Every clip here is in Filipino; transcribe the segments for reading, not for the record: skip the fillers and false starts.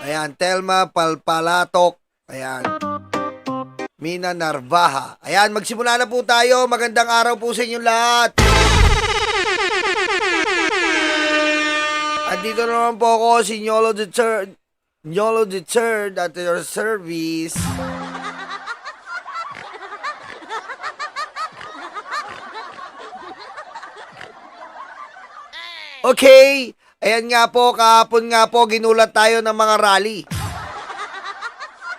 Ayan, Telma Palpalatok. Ayan. Mina Narvaja. Ayan, magsimula na po tayo. Magandang araw po sa inyong lahat. Andito naman po ako, si Nyolo the Third. Nyolo the Third at your service. Okay. Ayan nga po, kahapon nga po, ginulat tayo ng mga rally.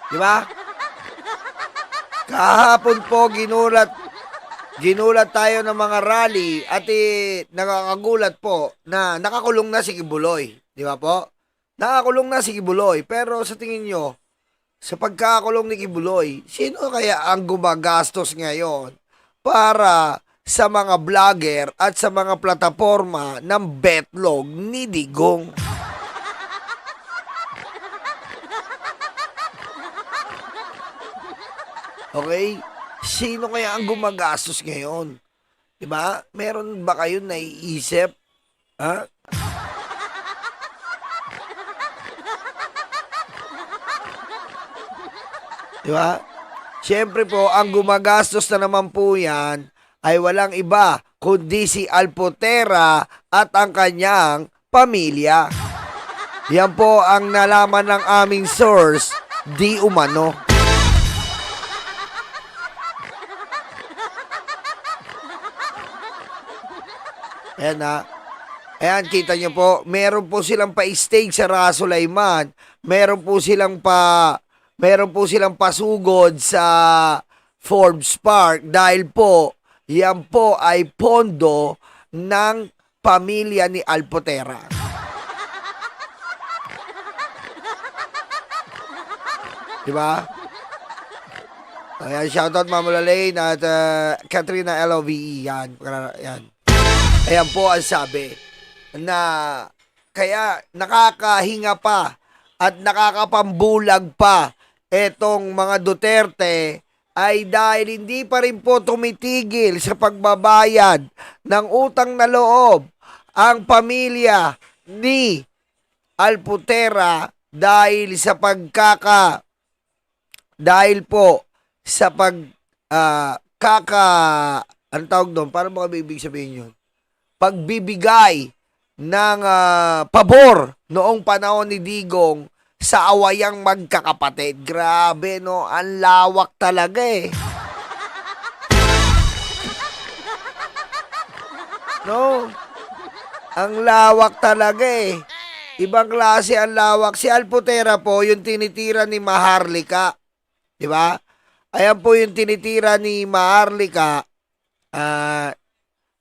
Di ba? Kahapon po, ginulat tayo ng mga rally at nakakagulat po na nakakulong na si Kibuloy. Di ba po? Nakakulong na si Kibuloy. Pero sa tingin nyo, sa pagkakakulong ni Kibuloy, sino kaya ang gumagastos ngayon para sa mga vlogger at sa mga plataforma ng betlog ni Digong? Okay? Sino kaya ang gumagastos ngayon? Diba? Meron ba kayo naiisip? Ha? Diba? Siyempre po, ang gumagastos na naman po yan ay walang iba kundi si Alpotera at ang kanyang pamilya. Yan po ang nalaman ng aming source, di umano. Ayan na. Ayan, kita nyo po, meron po silang pa-stage sa Rasulaiman. Meron po silang pasugod sa Forbes Park dahil po, yan po ay pondo ng pamilya ni Alpotera. Diba? Ayan, shoutout Mama Lalaine at Katrina LOVE. Yan. Ayan po ang sabi na kaya nakakahinga pa at nakakapambulag pa etong mga Duterte ay dahil hindi pa rin po tumitigil sa pagbabayad ng utang na loob ang pamilya ni Alpotera dahil po sa anong tawag doon? Paano mga bibig sabihin yun? Pagbibigay ng pabor noong panahon ni Digong sa awayang magkakapatid. Grabe, no? Ang lawak talaga eh. No? Ang lawak talaga eh. Ibang klase ang lawak. Si Alpotera po, yung tinitira ni Maharlika. Di ba? Ayan po yung tinitira ni Maharlika.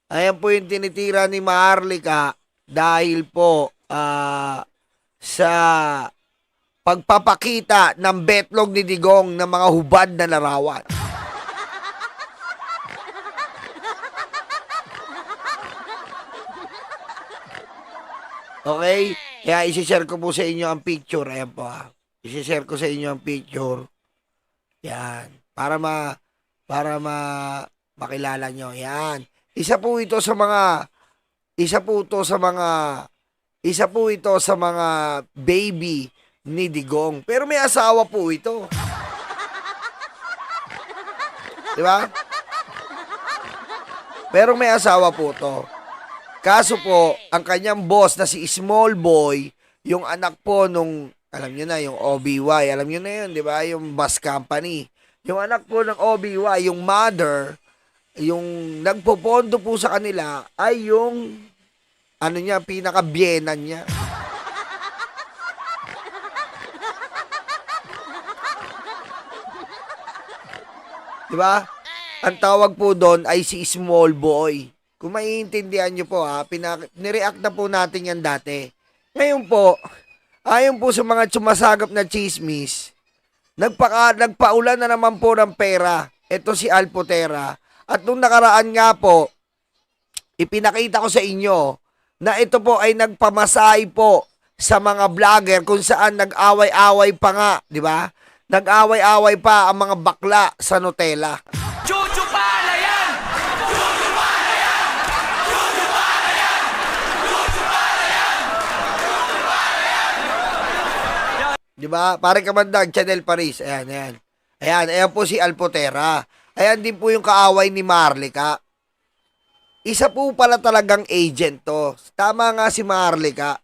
Ayan po yung tinitira ni Maharlika dahil po sa pagpapakita ng betlog ni Digong ng mga hubad na larawan. Okay? Kaya isi-share ko po sa inyo ang picture. Ayan po ha. Isi-share ko sa inyo ang picture. Yan. Para makilala nyo. Yan. Isa po ito sa mga baby ni Digong. Pero may asawa po ito. Di ba? Pero may asawa po to. Kaso po, ang kanyang boss na si Small Boy, yung anak po nung, alam nyo na, yung OBY, alam nyo na yun, di ba? Yung bus company. Yung anak po ng OBY, yung mother, yung nagpopondo po sa kanila, ay yung, pinaka-bienan niya. Di ba? Ang tawag po doon ay si Small Boy. Kung maiintindihan nyo po nireact na po natin yan dati. Ngayon po, ayon po sa mga sumasagap na chismis, nagpaulan na naman po ng pera. Ito si Alpotera. At nung nakaraan nga po, ipinakita ko sa inyo na ito po ay nagpamasahe po sa mga vlogger kung saan nag-away-away pa nga, di ba? Nag-away-away pa ang mga bakla sa Nutella. 'Di ba? Pare Kamandag, Chanel Paris. Ayan, ayan. Ayan po si Alpotera. Ayan din po yung kaaway ni Marlica. Isa po pala talagang agent to. Tama nga si Marlica.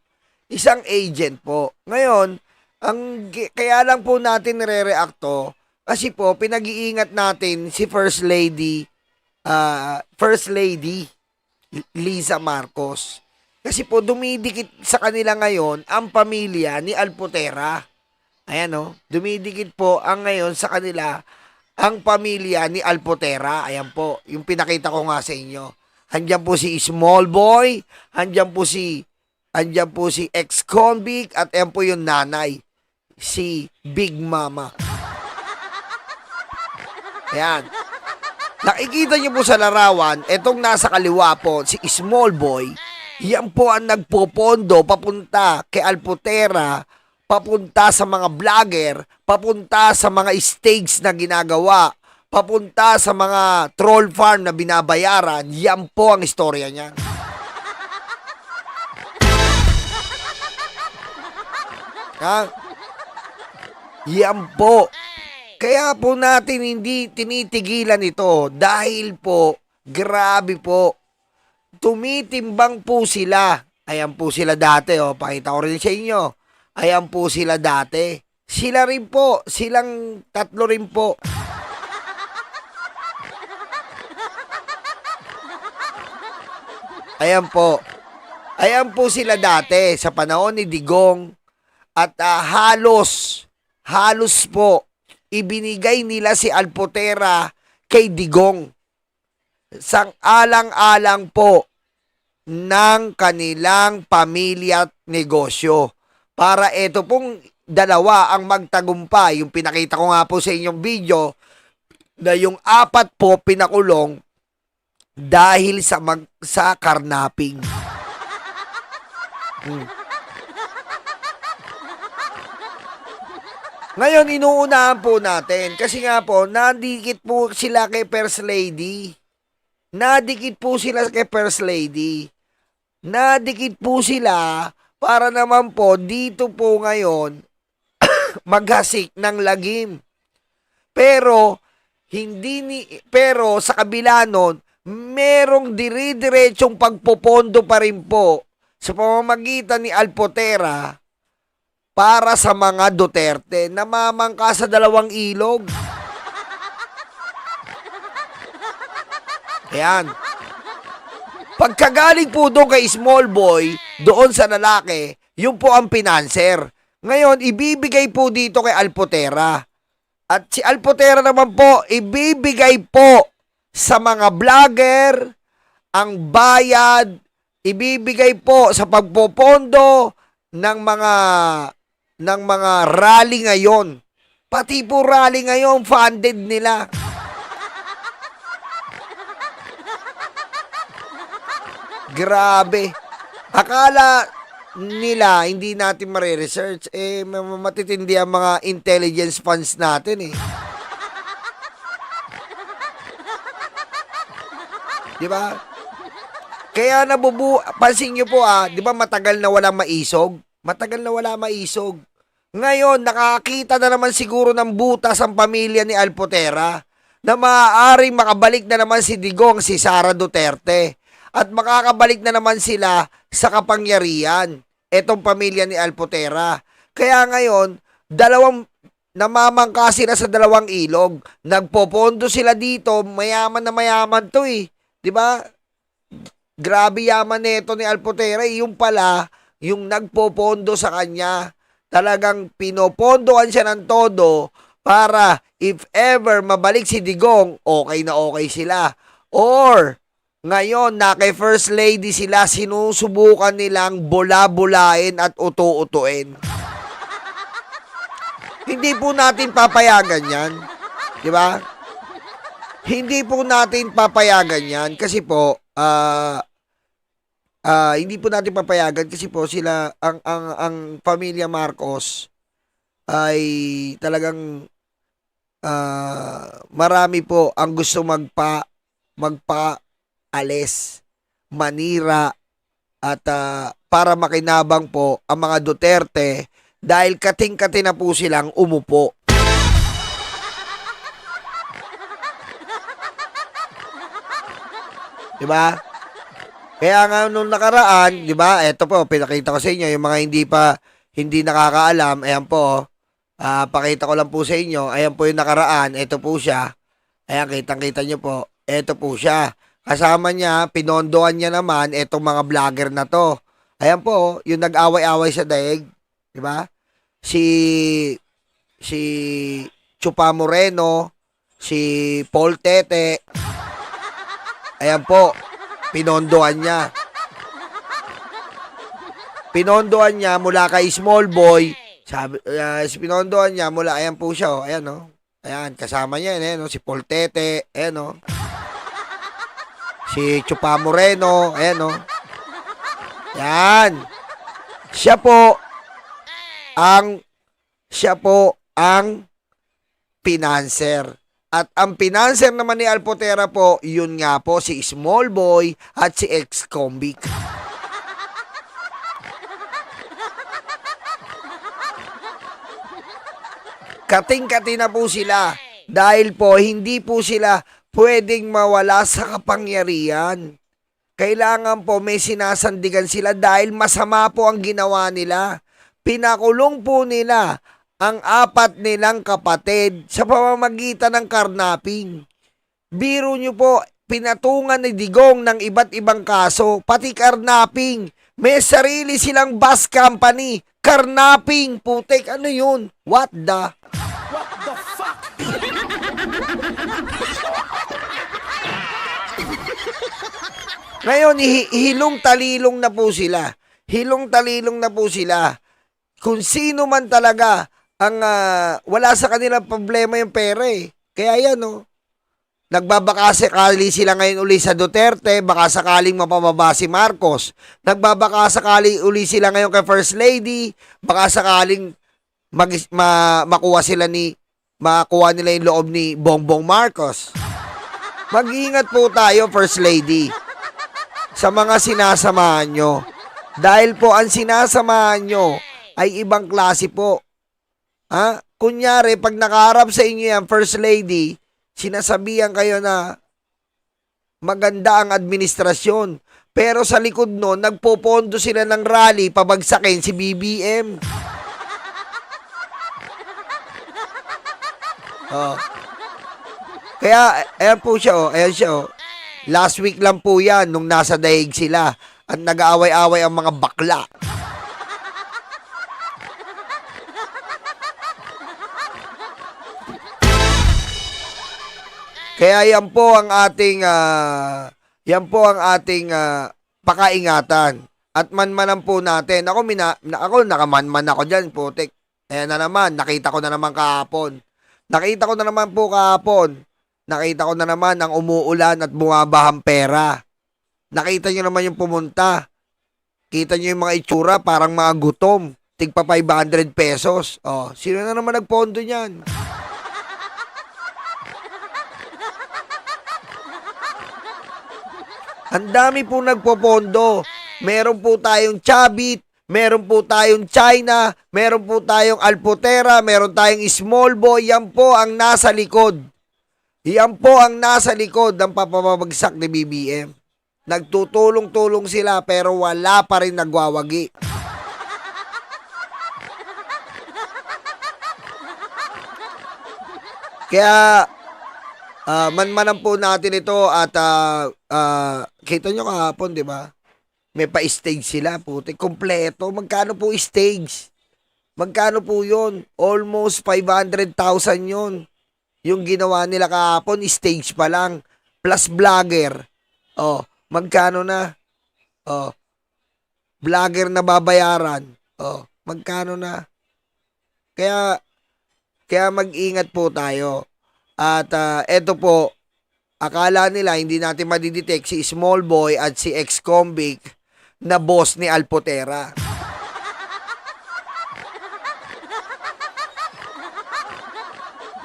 Isang agent po. Ngayon, kaya lang po natin nire-react to, kasi po, pinag-iingat natin si First Lady Liza Marcos. Kasi po, dumidikit sa kanila ngayon ang pamilya ni Alpotera. Ayan o, dumidikit po ang ngayon sa kanila ang pamilya ni Alpotera. Ayan po, yung pinakita ko nga sa inyo. Andiyan po si Small Boy, andiyan po si ex-convict, at ayan po yung nanay, si Big Mama. Ayan. Nakikita niyo po sa larawan, etong nasa kaliwa po, si Small Boy, yan po ang nagpopondo papunta kay Alpotera, papunta sa mga vlogger, papunta sa mga stage na ginagawa, papunta sa mga troll farm na binabayaran. Yan po ang istorya niya. Ha? Yan po. Kaya po natin hindi tinitigilan ito dahil po, grabe po, tumitimbang po sila. Ayan po sila dati, pakita ko rin sa inyo. Ayan po sila dati. Sila rin po, silang tatlo rin po. Ayan po. Ayan po sila dati sa panahon ni Digong. At halos po, ibinigay nila si Alpotera kay Digong. Sang-alang-alang po ng kanilang pamilya at negosyo. Para ito pong dalawa ang magtagumpay. Yung pinakita ko nga po sa inyong video na yung 4 po pinakulong dahil sa karnaping. Ngayon, inuunahan po natin. Kasi nga po, nadikit po sila kay First Lady. Nadikit po sila kay First Lady. Nadikit po sila para naman po dito po ngayon maghasik ng lagim. Pero sa kabila nun, merong dire-diretsong pagpopondo pa rin po sa pamamagitan ni Alpotera para sa mga Duterte na mamangka sa 2 ilog. Ayan. Pagkagaling po doon kay Small Boy, doon sa lalaki, yun po ang pinanser. Ngayon, ibibigay po dito kay Alpotera. At si Alpotera naman po, ibibigay po sa mga vlogger, ang bayad, ibibigay po sa pagpopondo ng mga rally ngayon. Pati po rally ngayon, funded nila. Grabe. Akala nila hindi natin mare-research. Matitindi ang mga intelligence funds natin eh. Di ba? Kaya pansin nyo po di ba matagal na walang maisog? Matagal na wala maisog. Ngayon, nakakita na naman siguro ng butas ang pamilya ni Alpotera na maaaring makabalik na naman si Digong, si Sara Duterte. At makakabalik na naman sila sa kapangyarihan. Etong pamilya ni Alpotera. Kaya ngayon, namamangka sila sa 2 ilog. Nagpopondo sila dito, mayaman na mayaman to eh. 'Di ba? Grabe yaman nito ni Alpotera. Yung pala, yung nagpopondo sa kanya, talagang pinopondoan siya ng todo para if ever mabalik si Digong, okay na okay sila. Or ngayon, na kay First Lady sila, sinusubukan nilang bula-bulain at utu-utuin. Hindi po natin papayagan yan. Di ba? Hindi po natin papayagan yan kasi po, hindi po natin papayagan kasi po sila, ang pamilya Marcos ay talagang marami po ang gusto magpa-alis, manira, at para makinabang po ang mga Duterte dahil kating-kati na po silang umupo. Diba? Kaya nga nung nakaraan, diba, eto po, pinakita ko sa inyo, yung mga hindi nakakaalam, ayan po, pakita ko lang po sa inyo, ayan po yung nakaraan, eto po siya, ayan, kitang-kita nyo po, eto po siya. Kasama niya, pinondohan niya naman, etong mga vlogger na to. Ayan po, yung nag-away-away sa daig, diba? Si Chupa Moreno, si Paul Tete, ayan po, pinondohan niya. Pinondohan niya mula kay Small Boy. Pinondohan niya mula, ayan po siya, oh, ayan, oh. Ayan, kasama niya, ayan, oh, si Paul Tete, ayan, oh. Si Chupa Moreno, ayan, oh. Yan. Siya po ang financer. At ang financer naman ni Alpotera po, yun nga po, si Small Boy at si ex-convict. Kating-kati na po sila. Dahil po, hindi po sila pwedeng mawala sa kapangyarihan. Kailangan po may sinasandigan sila dahil masama po ang ginawa nila. Pinakulong po nila ang 4 nilang kapatid sa pamamagitan ng karnaping. Biro nyo po, pinatungan ni Digong ng iba't ibang kaso, pati karnaping. May sarili silang bus company, karnaping, putek, ano yun? What the fuck? Ngayon, hilong-talilong na po sila. Hilong-talilong na po sila. Kung sino man talaga ang wala sa kanilang problema yung pera eh. Kaya yan, oh. Nagbabaka-sakali sila ngayon uli sa Duterte, baka sakaling mapababa si Marcos. Nagbabaka-sakali uli sila ngayon kay First Lady, baka sakaling makuha nila yung loob ni Bongbong Marcos. Mag-iingat po tayo, First Lady, sa mga sinasamahan nyo. Dahil po ang sinasamahan nyo ay ibang klase po. Kunyari, pag nakaharap sa inyo yan, First Lady, sinasabihan kayo na maganda ang administrasyon. Pero sa likod nun, nagpopondo sila ng rally, pabagsakin si BBM. Oh. Kaya, ayan po siya, oh. Ayan siya, oh. Last week lang po yan, nung nasa daig sila. At nag-aaway-away ang mga bakla. Kaya yan po ang ating pakaingatan. At manmanan po natin. Ako nakamanman ako dyan, putik. Ayan na naman, nakita ko na naman kahapon. Nakita ko na naman ang umuulan at bumabahang pera. Nakita nyo naman yung pumunta. Kita nyo yung mga itsura, parang mga gutom. Tigpa 500 pesos. Oh, sino na naman nagpondo niyan? Ang dami po nagpopondo. Meron po tayong Chavit, meron po tayong China, meron po tayong Alpotera, meron tayong Small Boy. Yan po ang nasa likod. Yan po ang nasa likod ng papabagsak ni BBM. Nagtutulong-tulong sila pero wala pa rin nagwawagi. Kaya manmanan po natin ito at kita nyo kahapon, di ba? May pa-stage sila, puti. Kompleto. Magkano po stage? Magkano po yun? Almost 500,000 yun. Yung ginawa nila kahapon, stage pa lang. Plus vlogger. Oh, magkano na? Oh, vlogger na babayaran. Oh, magkano na? Kaya mag-ingat po tayo. At eto po, akala nila hindi natin madidetect si Small Boy at si ex-convict na boss ni Alpotera.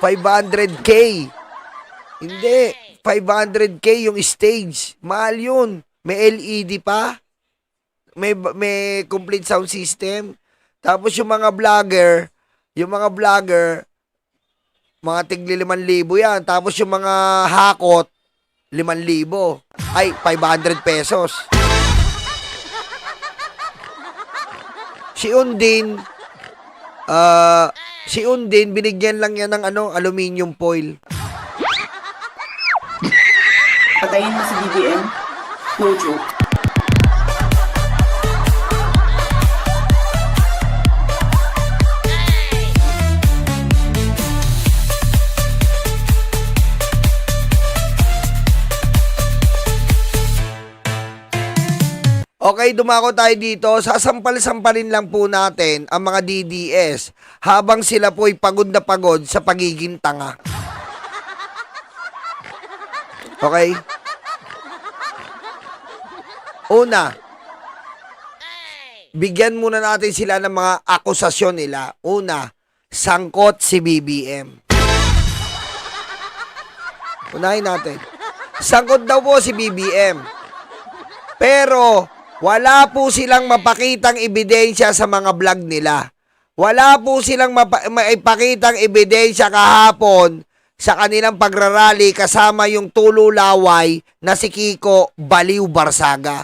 $500K. Hindi. 500K yung stage. Mahal yun. May LED pa. May complete sound system. Tapos yung mga vlogger, mga tigli 5,000 yan. Tapos yung mga hakot, 5,000. Ay, 500 pesos. Si Undin, binigyan lang yan ng aluminium foil. Patayin mo si BBM. No joke. Okay, dumako tayo dito. Sasampal-sampalin lang po natin ang mga DDS habang sila po'y pagod na pagod sa pagiging tanga. Okay? Una, bigyan muna natin sila ng mga akusasyon nila. Una, sangkot si BBM. Unahin natin. Sangkot daw po si BBM. Pero wala po silang mapakitang ebidensya sa mga vlog nila. Wala po silang maipakitang ebidensya kahapon sa kanilang pagrarally kasama yung tululaway na si Kiko Baliw Barsaga.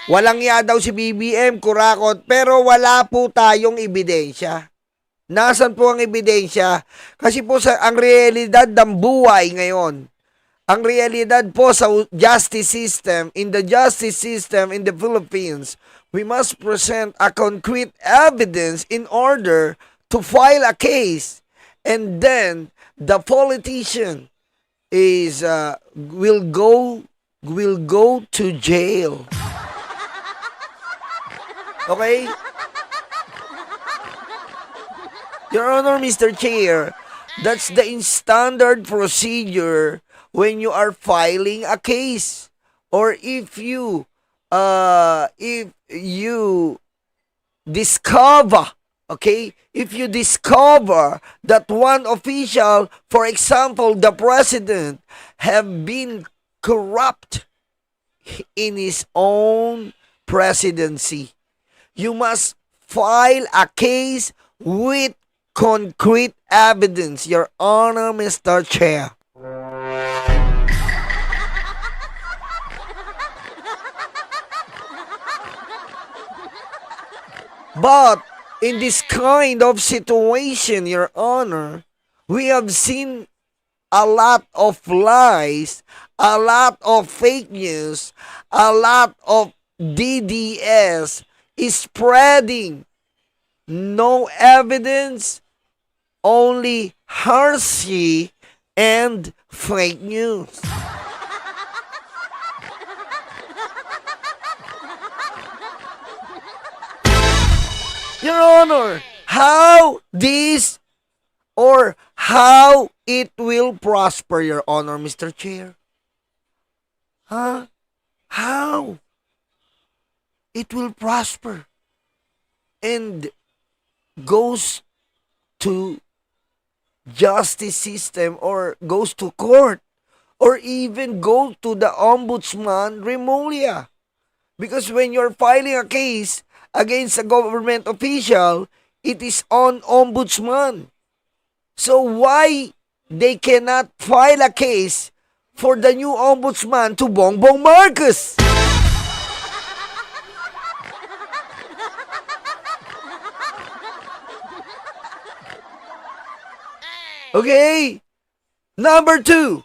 Walang ya daw si BBM, kurakot, pero wala po tayong ebidensya. Nasaan po ang ebidensya? Kasi po ang realidad ng buhay ngayon, ang realidad po sa justice system, in the justice system in the Philippines, we must present a concrete evidence in order to file a case. And then, the politician will go to jail. Okay? Your Honor, Mr. Chair, that's the standard procedure when you are filing a case. Or if you discover, okay, if you discover that one official, for example, the president, have been corrupt in his own presidency, you must file a case with concrete evidence, Your Honor, Mr. Chair. But in this kind of situation, Your Honor, we have seen a lot of lies, a lot of fake news, a lot of DDS is spreading. No evidence, only heresy and fake news. Your Honor, how it will prosper, Your Honor, Mr. Chair? How it will prosper and goes to justice system or goes to court or even go to the ombudsman Remulla. Because when you're filing a case against a government official, it is on ombudsman. So why they cannot file a case for the new ombudsman to Bongbong Marcos? Okay? Number 2.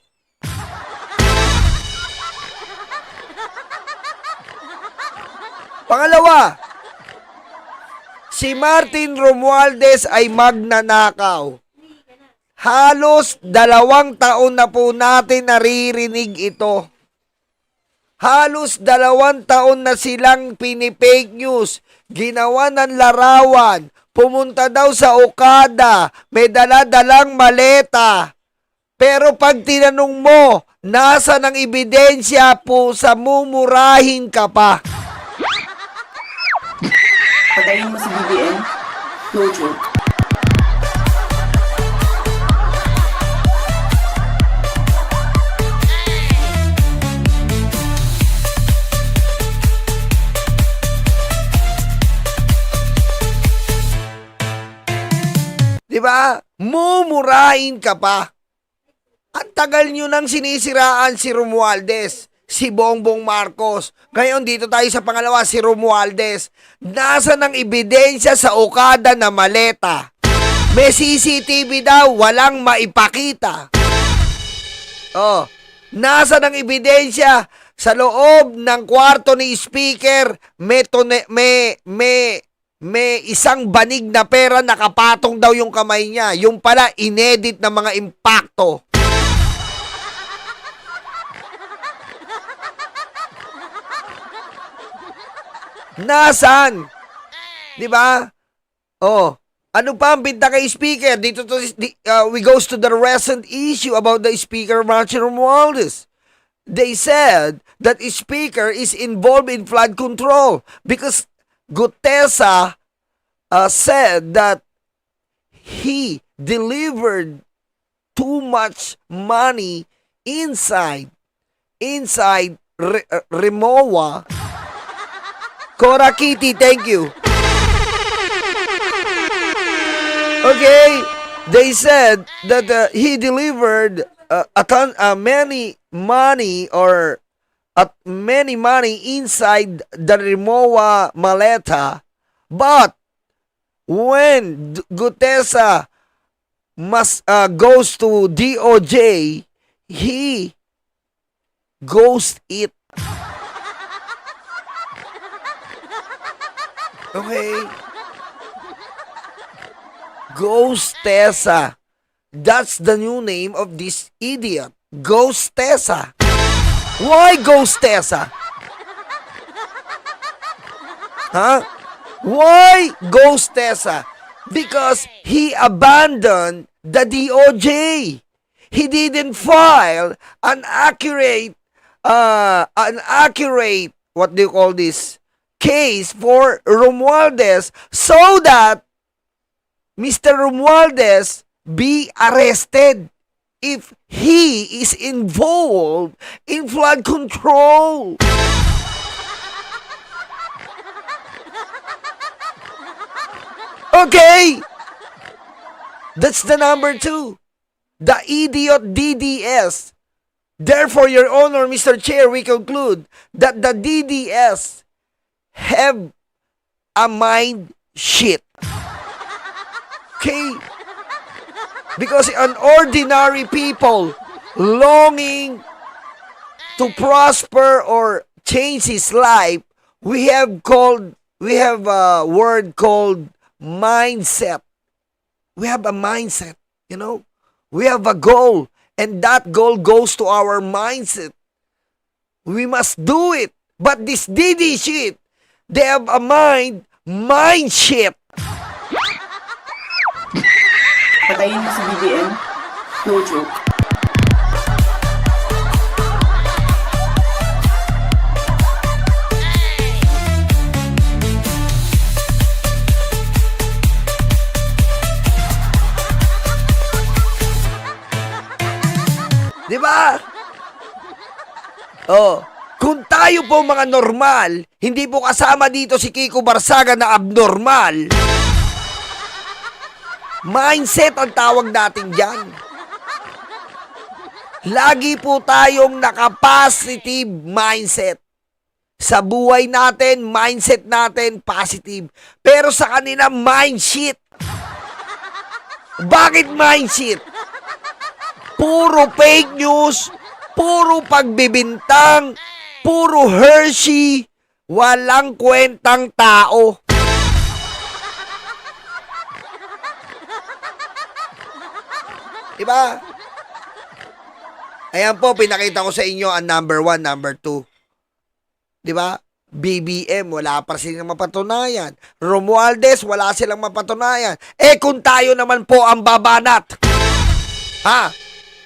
Pangalawa, si Martin Romualdez ay magnanakaw. Halos 2 taon na po natin naririnig ito. Halos 2 taon na silang pinipake news, ginawa ng larawan, pumunta daw sa Okada, may dala-dalang maleta. Pero pag tinanong mo, nasa ng ebidensya po sa mumurahin ka pa. Patayin mo si BBM. No joke. Di ba? Mumurahin ka pa. Ang tagal nyo nang sinisiraan si Romualdez, si Bongbong Marcos. Ngayon dito tayo sa pangalawa, si Romualdez. Nasa ng ebidensya sa Okada na maleta? May CCTV daw, walang maipakita. Oh, nasa ng ebidensya sa loob ng kwarto ni speaker, may isang banig na pera nakapatong daw yung kamay niya. Yung pala, inedit na mga impacto. Nasaan? Di ba? Oh, ano pa ang binta kay speaker? Dito to, we goes to the recent issue about the speaker Martin Romualdez. They said that the speaker is involved in flood control because Gutesa said that he delivered too much money inside Rimowa. Cora Kitty, thank you. Okay, they said that he delivered many money inside the Rimowa maleta, but when Gutesa goes to DOJ, he ghost it. Okay. Ghostesa. That's the new name of this idiot. Ghostesa. Why Ghostesa? Huh? Why Ghostesa? Because he abandoned the DOJ. He didn't file an accurate, what do you call this? Case for Romualdez so that Mr. Romualdez be arrested if he is involved in flood control. Okay, that's the number 2. The idiot DDS. Therefore, Your Honor, Mr. Chair, we conclude that the DDS have a mind shit. Okay? Because an ordinary people longing to prosper or change his life, we have a word called mindset. We have a mindset, you know? We have a goal, and that goal goes to our mindset. We must do it. But this DD shit, they have a mind shit. Patayin mo si BBM. No joke. Di ba? Oh, kung tayo po mga normal, hindi po kasama dito si Kiko Barsaga na abnormal. Mindset ang tawag natin dyan. Lagi po tayong naka-positive mindset. Sa buhay natin, mindset natin, positive. Pero sa kanila, mindshit. Bakit mindshit? Puro fake news, puro pagbibintang, puro Hershey, walang kwentang tao. Diba? Ayan po, pinakita ko sa inyo ang number 1, number 2. Diba? BBM, wala pa silang mapatunayan. Romualdez, wala silang mapatunayan. Eh kung tayo naman po ang babanat, ha?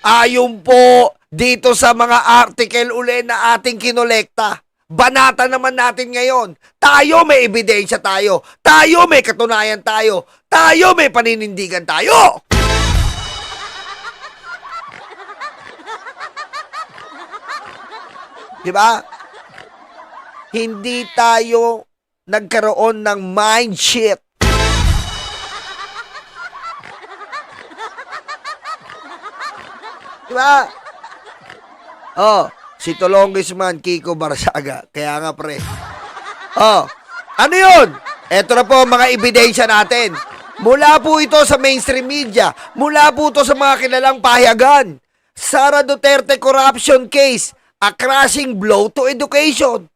Ayon po dito sa mga article uli na ating kinolekta. Banata naman natin ngayon. Tayo may ebidensya tayo. Tayo may katunayan tayo. Tayo may paninindigan tayo. Diba? Hindi tayo nagkaroon ng mind shit. Di ba? Oh, si Tolongis man, Kiko Barsaga. Kaya nga, pre. Oh, ano yun? Eto na po ang mga ebidensya natin. Mula po ito sa mainstream media. Mula po ito sa mga kilalang pahayagan. Sara Duterte corruption case. A crashing blow to education.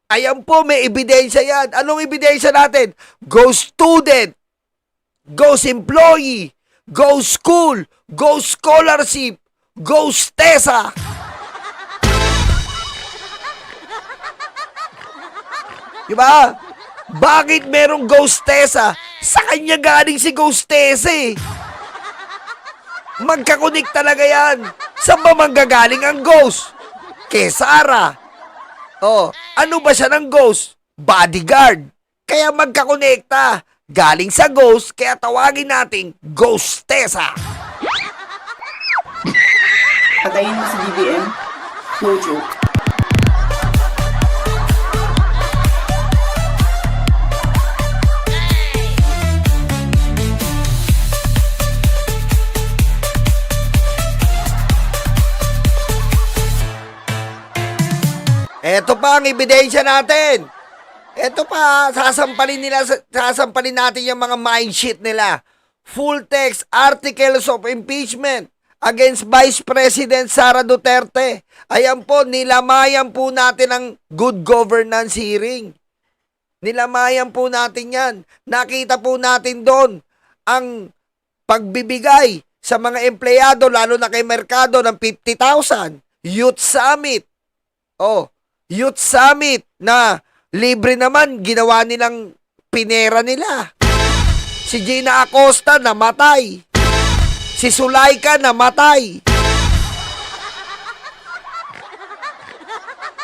Ayan po, may ebidensya yan. Anong ebidensya natin? Go student. Go employee. Go school. Go scholarship. Go TESA. Diba? Bakit merong Ghost Tessa? Sa kanya galing si Ghost Tessa eh. Magkakunik talaga yan. Saan ba manggagaling ang ghost? Kay Sara. Oh, ano ba siya ng ghost? Bodyguard. Kaya magkakonekta. Galing sa ghost, kaya tawagin nating Ghost Tessa. Patayin mo si BBM. No joke. Eto pa ang ebidensya natin. Eto pa, sasampalin natin yung mga mindsheet nila. Full text articles of impeachment against Vice President Sara Duterte. Ayan po, nilamayan po natin ang good governance hearing. Nilamayan po natin yan. Nakita po natin doon ang pagbibigay sa mga empleyado, lalo na kay Mercado, ng 50,000. Youth Summit. Oh, Youth Summit na libre naman, ginawa nilang pinera nila. Si Gina Acosta namatay. Si Sulaika namatay.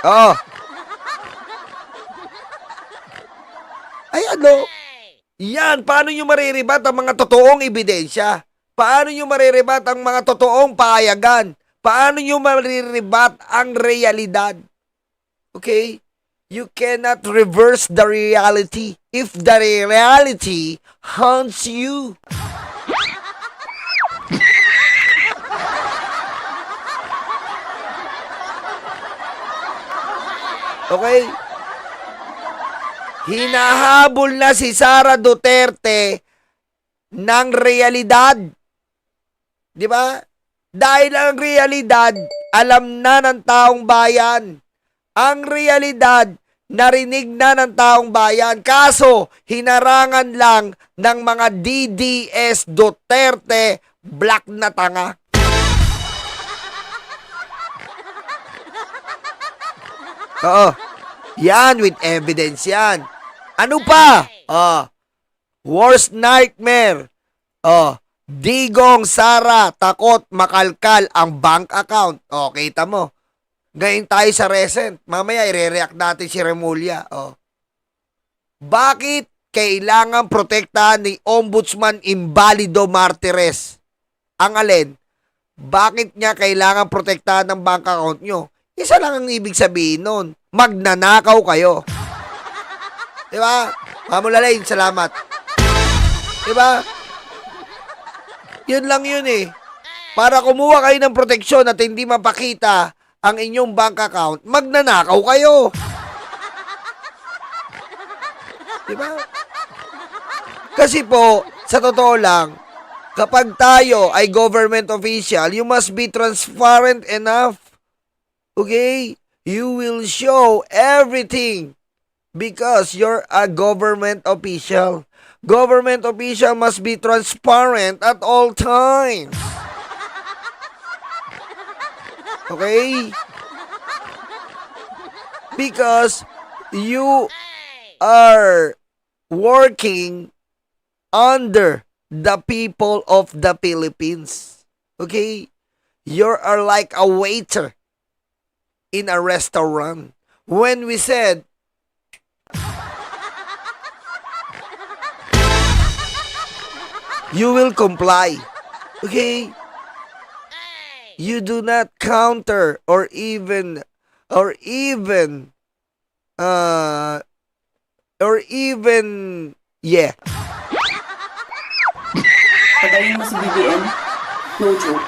Oh. Ay ano? Yan, paano nyo mariribat ang mga totoong ebidensya? Paano nyo mariribat ang mga totoong pahayagan? Paano nyo mariribat ang realidad? Okay? You cannot reverse the reality if the reality haunts you. Okay? Hinahabol na si Sara Duterte ng realidad. Di ba? Dahil ang realidad, alam na ng taong bayan. Ang realidad, narinig na ng taong bayan. Kaso, hinarangan lang ng mga DDS Duterte black na tanga. Oo. Yan, with evidence yan. Ano pa? Worst nightmare. Digong Sara, takot makalkal ang bank account. Kita mo. Ngayon tayo sa recent. Mamaya i-react natin si Remulla. Bakit kailangan protektahan ni Ombudsman Invalido Martires? Ang alin? Bakit niya kailangan protektahan ng bank account nyo? Isa lang ang ibig sabihin nun. Magnanakaw kayo. Diba? Mamulalain, salamat. Diba? Yun lang yun eh. Para kumuha kayo ng proteksyon at hindi mapakita ang inyong bank account, magnanakaw kayo. Diba? Kasi po, sa totoo lang, kapag tayo ay government official, you must be transparent enough. Okay? You will show everything because you're a government official. Government official must be transparent at all times. Okay? Because you are working under the people of the Philippines. Okay? You are like a waiter in a restaurant. When we said, you will comply. Okay? You do not counter or even yeah. Patayin mo si BBM. No joke.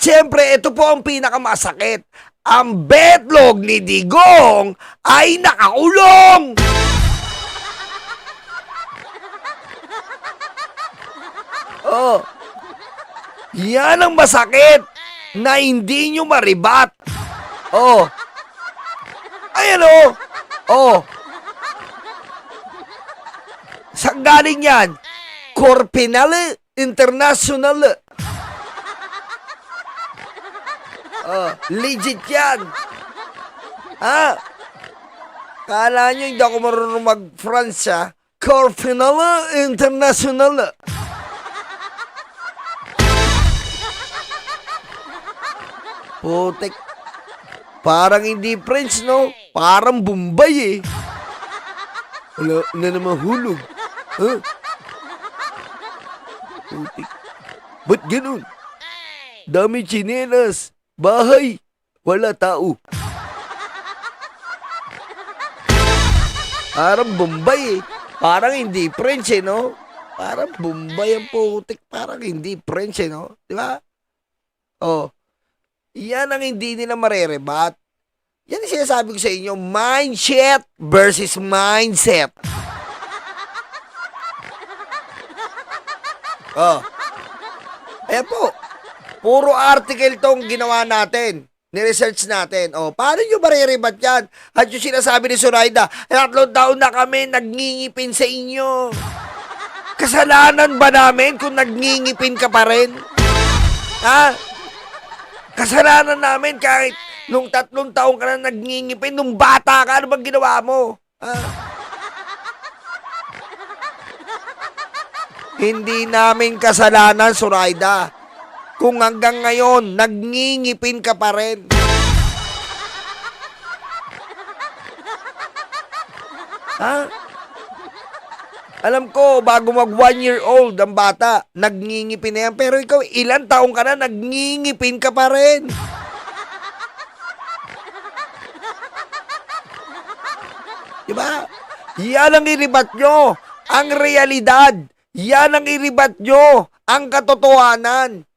siyempre, ito po ang pinakamasakit. Ang betlog ni Digong ay nakakulong! Oh, yan ang masakit na hindi nyo maribat. Oh, ayan oh. Oh, saan galing yan? Corpinale International. Oh, legit yan. Ha? Kala nyo hindi ako marunong mag-France, ha? Corpinale International. Putek. Parang hindi French, no? Parang Bombay, eh. Wala na naman hulog. Huh? Putik. Ba't ganun? Dami tsinelas. Bahay. Wala tao. Parang Bombay, eh. Parang hindi French, eh, no? Parang Bombay ang putik. Parang hindi French, eh, no? Di ba? Oh. Yan ang hindi nila marerebat. Yan ang sinasabi ko sa inyo, mindset versus mindset. Oh. Ayan po. Puro article tong ginawa natin. Ni-research natin. Oh, paano nyo marerebat yan? At yung sinasabi ni Zoraida, 3 taon na kami nagngingipin sa inyo. Kasalanan ba namin kung nagngingipin ka pa rin? Ha? Kasalanan namin kahit nung 3 taong ka na nagngingipin, nung bata ka, ano bang ginawa mo? Hindi namin kasalanan, Zoraida. Kung hanggang ngayon, nagngingipin ka pa rin. Ha? Alam ko, bago mag 1-year-old ang bata, nagngingipin na yan. Pero ikaw, ilan taong ka na, nagngingipin ka pa rin. Diba? Yan ang iribat nyo. Ang realidad. Yan ang iribat nyo. Ang katotohanan.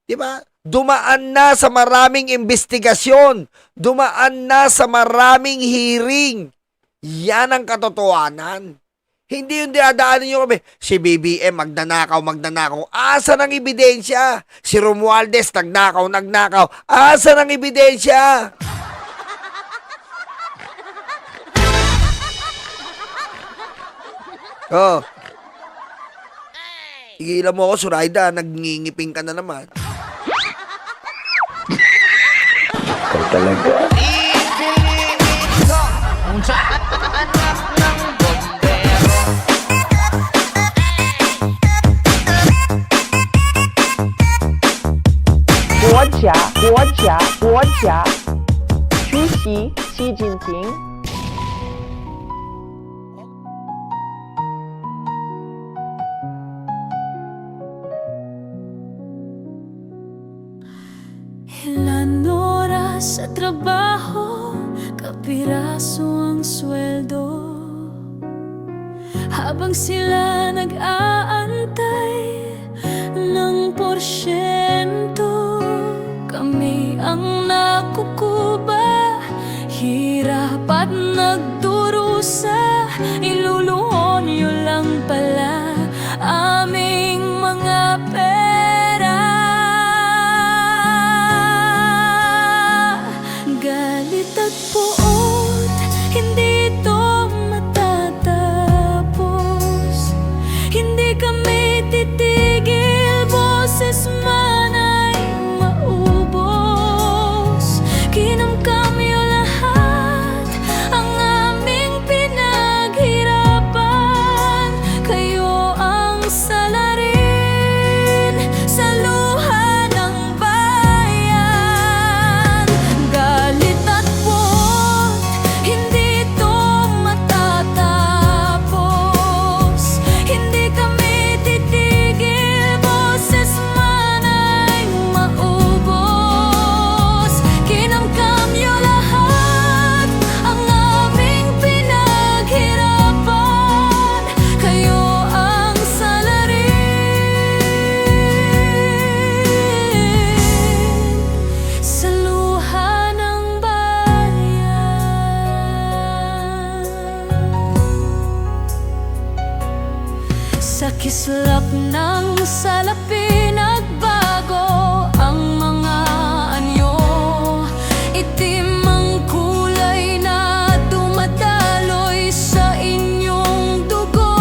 Diba? Dumaan na sa maraming investigasyon. Dumaan na sa maraming hearing. Yan ang katotohanan. Hindi yung dinadaanan nyo kami, si BBM magnanakaw. Asa ng ebidensya? Si Romualdez nagnakaw. Asa ng ebidensya? Oh. Tigilan mo ako, Zoraida. Nagngingipin ka na naman. Ikaw talaga.国家主席习近平。Ilan oras sa trabaho, kapiraso ang sweldo. Habang sila nag-aantay ng porsyento, kami ang nakukuba, hirap at nagdurusa. Iluluhon nyo lang pala aming mga pera. Galit at puot, hindi ito matatapos. Hindi kami titigil, boses man ay maubos. Kinamkam nyo lahat ang aming pinaghirapan. Kayo Sa kislap ng salapi nagbago ang mga anyo. Itim ang kulay na dumadaloy sa inyong dugo.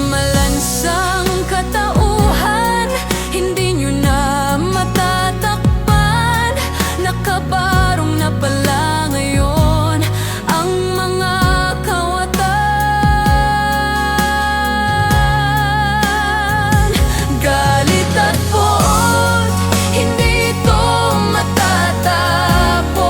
Malansang katauhan, hindi nyo na matatakpan. Nakabarong na pala ngayon ang mga kawatan. Galit at puot, hindi ito matatapos.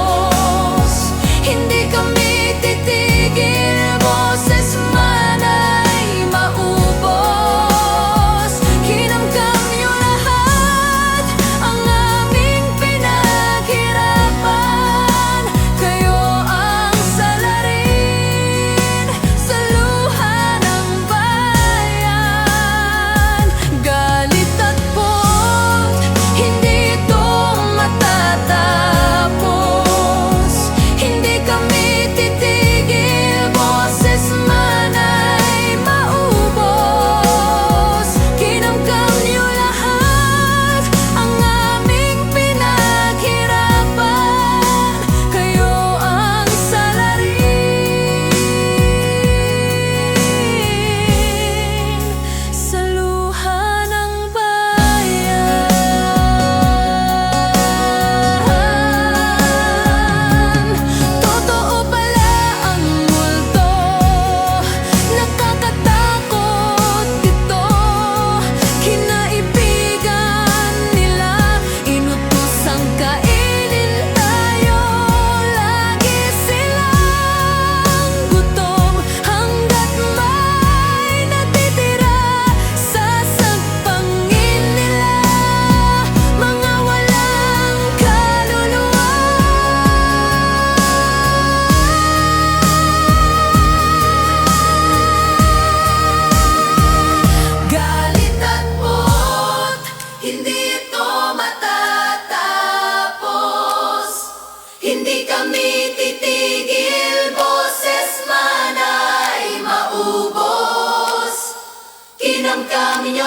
Hindi kami titigil, boses man ay maubos. Kinamkam nyo lahat ang aming pinaghirapan. Kayo ang salarin sa luha ng bayan. Galit at puot, hindi ito matatapos. Hindi kami titigil, boses man ay maubos. Kinamkam nyo lahat ang aming pinaghirapan. Kayo ang salarin sa luha ng bayan. Totoo pala ang multo, nakakatakot ito. Kinaibigan nila, inutosang kainin tayo. Lagi silang gutom hanggat may natitira sa sagpangin nila. Mga walang kaluluwa. Galit at puot, hindi ito matatapos. Hindi kami titigil, boses man ay maubos. Kinamkam nyo